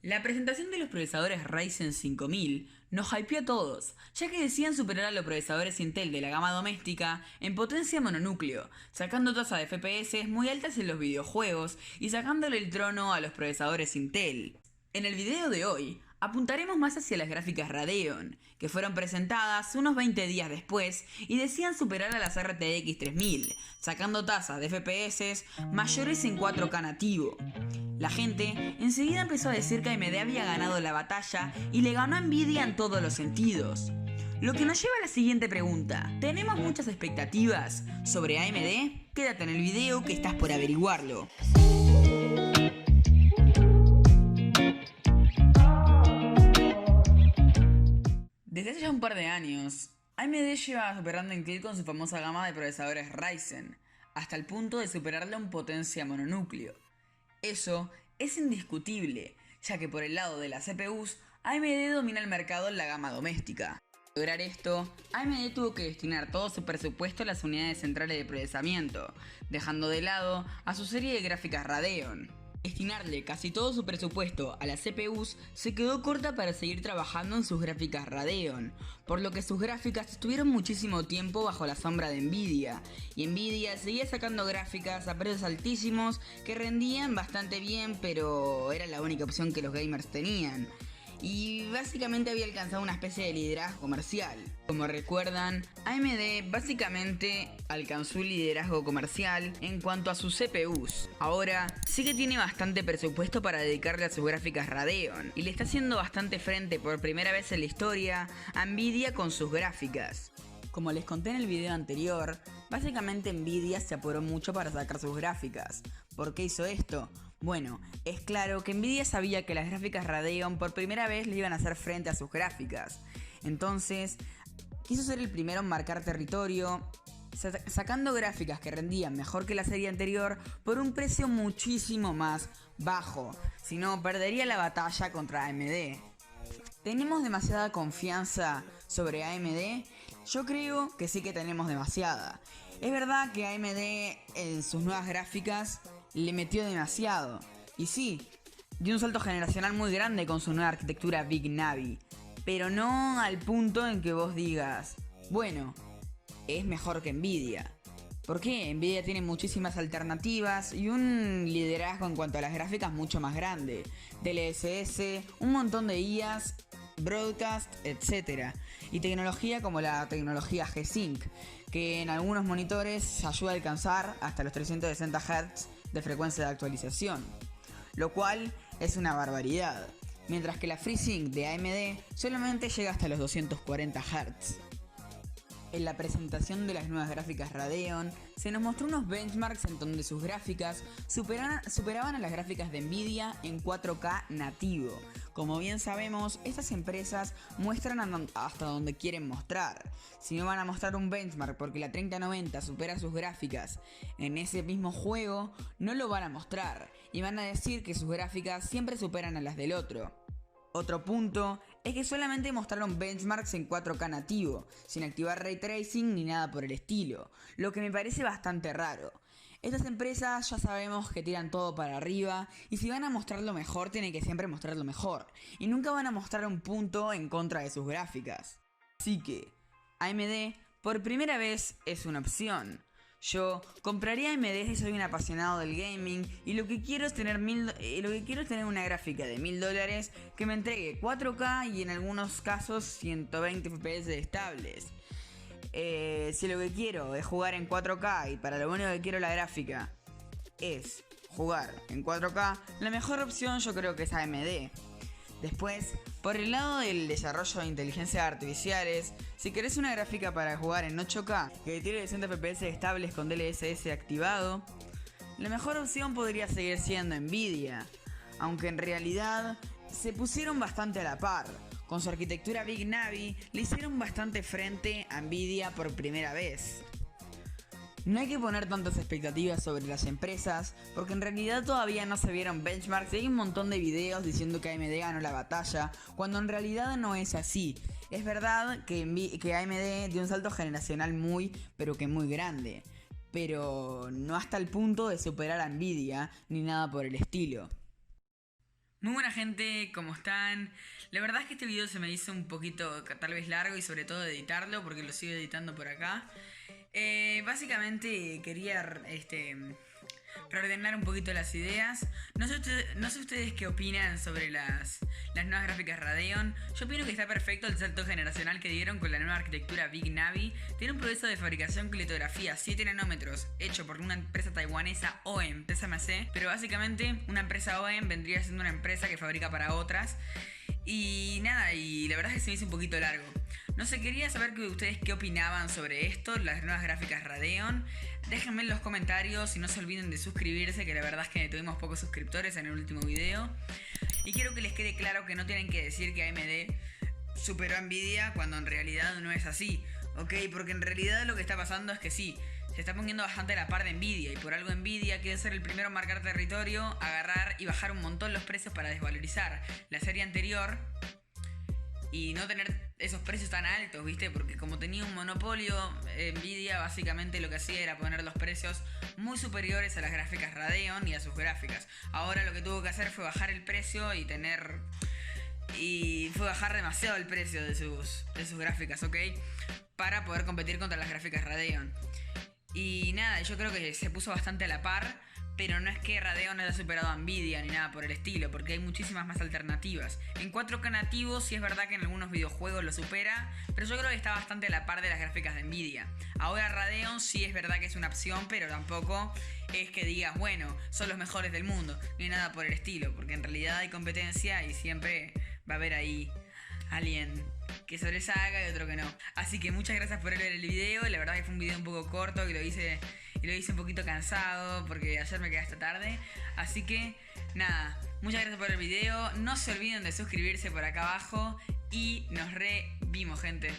La presentación de los procesadores Ryzen 5000 nos hypeó a todos, ya que decían superar a los procesadores Intel de la gama doméstica en potencia mononúcleo, sacando tasas de FPS muy altas en los videojuegos y sacándole el trono a los procesadores Intel. En el video de hoy, apuntaremos más hacia las gráficas Radeon, que fueron presentadas unos 20 días después y decían superar a las RTX 3000, sacando tasas de FPS mayores en 4K nativo. La gente enseguida empezó a decir que AMD había ganado la batalla y le ganó a Nvidia en todos los sentidos. Lo que nos lleva a la siguiente pregunta. ¿Tenemos muchas expectativas sobre AMD? Quédate en el video que estás por averiguarlo. Desde hace ya un par de años, AMD lleva superando a Intel con su famosa gama de procesadores Ryzen, hasta el punto de superarlo en potencia mononúcleo. Eso es indiscutible, ya que por el lado de las CPUs, AMD domina el mercado en la gama doméstica. Para lograr esto, AMD tuvo que destinar todo su presupuesto a las unidades centrales de procesamiento, dejando de lado a su serie de gráficas Radeon. Destinarle casi todo su presupuesto a las CPUs se quedó corta para seguir trabajando en sus gráficas Radeon, por lo que sus gráficas estuvieron muchísimo tiempo bajo la sombra de Nvidia, y Nvidia seguía sacando gráficas a precios altísimos que rendían bastante bien, pero era la única opción que los gamers tenían. Y básicamente había alcanzado una especie de liderazgo comercial. Como recuerdan, AMD básicamente alcanzó un liderazgo comercial en cuanto a sus CPUs. Ahora sí que tiene bastante presupuesto para dedicarle a sus gráficas Radeon, y le está haciendo bastante frente por primera vez en la historia a Nvidia con sus gráficas. Como les conté en el video anterior, básicamente Nvidia se apuró mucho para sacar sus gráficas. ¿Por qué hizo esto? Bueno, es claro que Nvidia sabía que las gráficas Radeon por primera vez le iban a hacer frente a sus gráficas. Entonces, quiso ser el primero en marcar territorio, sacando gráficas que rendían mejor que la serie anterior por un precio muchísimo más bajo. Si no, perdería la batalla contra AMD. ¿Tenemos demasiada confianza sobre AMD? Yo creo que sí que tenemos demasiada. Es verdad que AMD en sus nuevas gráficas le metió demasiado. Y sí, dio un salto generacional muy grande con su nueva arquitectura Big Navi. Pero no al punto en que vos digas, bueno, es mejor que Nvidia. ¿Por qué? Nvidia tiene muchísimas alternativas y un liderazgo en cuanto a las gráficas mucho más grande. DLSS, un montón de IAs, broadcast, etc. Y tecnología como la tecnología G-Sync, que en algunos monitores ayuda a alcanzar hasta los 360 Hz de frecuencia de actualización, lo cual es una barbaridad, mientras que la FreeSync de AMD solamente llega hasta los 240 Hz. En la presentación de las nuevas gráficas Radeon, se nos mostró unos benchmarks en donde sus gráficas superaban a las gráficas de Nvidia en 4K nativo. Como bien sabemos, estas empresas muestran hasta donde quieren mostrar. Si no van a mostrar un benchmark porque la 3090 supera sus gráficas en ese mismo juego, no lo van a mostrar y van a decir que sus gráficas siempre superan a las del otro. Otro punto es que solamente mostraron benchmarks en 4K nativo, sin activar Ray Tracing ni nada por el estilo, lo que me parece bastante raro. Estas empresas ya sabemos que tiran todo para arriba y si van a mostrar lo mejor tienen que siempre mostrar lo mejor y nunca van a mostrar un punto en contra de sus gráficas. Así que AMD por primera vez es una opción. Yo compraría AMD si soy un apasionado del gaming y lo que quiero es tener una gráfica de $1000 que me entregue 4K y en algunos casos 120 FPS estables. Si lo que quiero es jugar en 4K y para lo único que quiero la gráfica es jugar en 4K, la mejor opción yo creo que es AMD. Después, por el lado del desarrollo de inteligencias artificiales, si querés una gráfica para jugar en 8K que tiene 60 FPS estables con DLSS activado, la mejor opción podría seguir siendo Nvidia, aunque en realidad se pusieron bastante a la par. Con su arquitectura Big Navi le hicieron bastante frente a Nvidia por primera vez. No hay que poner tantas expectativas sobre las empresas, porque en realidad todavía no se vieron benchmarks y hay un montón de videos diciendo que AMD ganó la batalla, cuando en realidad no es así. Es verdad que AMD dio un salto generacional muy, pero que muy grande, pero no hasta el punto de superar a Nvidia ni nada por el estilo. Muy buena gente, ¿cómo están? La verdad es que este video se me hizo un poquito tal vez largo y sobre todo de editarlo porque lo sigo editando por acá. Básicamente quería reordenar un poquito las ideas. No sé ustedes qué opinan sobre las nuevas gráficas Radeon. Yo opino que está perfecto el salto generacional que dieron con la nueva arquitectura Big Navi. Tiene un proceso de fabricación con litografía 7 nanómetros hecho por una empresa taiwanesa OEM, TSMC. Pero básicamente una empresa OEM vendría siendo una empresa que fabrica para otras. Y nada, y la verdad es que se me hizo un poquito largo. No sé, quería saber que ustedes qué opinaban sobre esto, las nuevas gráficas Radeon. Déjenme en los comentarios y no se olviden de suscribirse, que la verdad es que tuvimos pocos suscriptores en el último video. Y quiero que les quede claro que no tienen que decir que AMD superó a Nvidia cuando en realidad no es así, ¿ok? Porque en realidad lo que está pasando es que sí, se está poniendo bastante a la par de Nvidia y por algo Nvidia quiere ser el primero en marcar territorio, agarrar y bajar un montón los precios para desvalorizar la serie anterior y no tener esos precios tan altos, ¿viste? Porque como tenía un monopolio, Nvidia básicamente lo que hacía era poner los precios muy superiores a las gráficas Radeon y a sus gráficas. Ahora lo que tuvo que hacer fue bajar el precio y fue bajar demasiado el precio de sus gráficas, ¿ok? Para poder competir contra las gráficas Radeon. Y nada, yo creo que se puso bastante a la par, pero no es que Radeon haya superado a Nvidia ni nada por el estilo, porque hay muchísimas más alternativas. En 4K nativo sí es verdad que en algunos videojuegos lo supera, pero yo creo que está bastante a la par de las gráficas de Nvidia. Ahora Radeon sí es verdad que es una opción, pero tampoco es que digas, bueno, son los mejores del mundo, ni nada por el estilo, porque en realidad hay competencia y siempre va a haber ahí alguien que sobresalga y otro que no. Así que muchas gracias por ver el video. La verdad que fue un video un poco corto y lo hice un poquito cansado porque ayer me quedé hasta tarde. Así que nada, muchas gracias por el video. No se olviden de suscribirse por acá abajo y nos revimos, gente.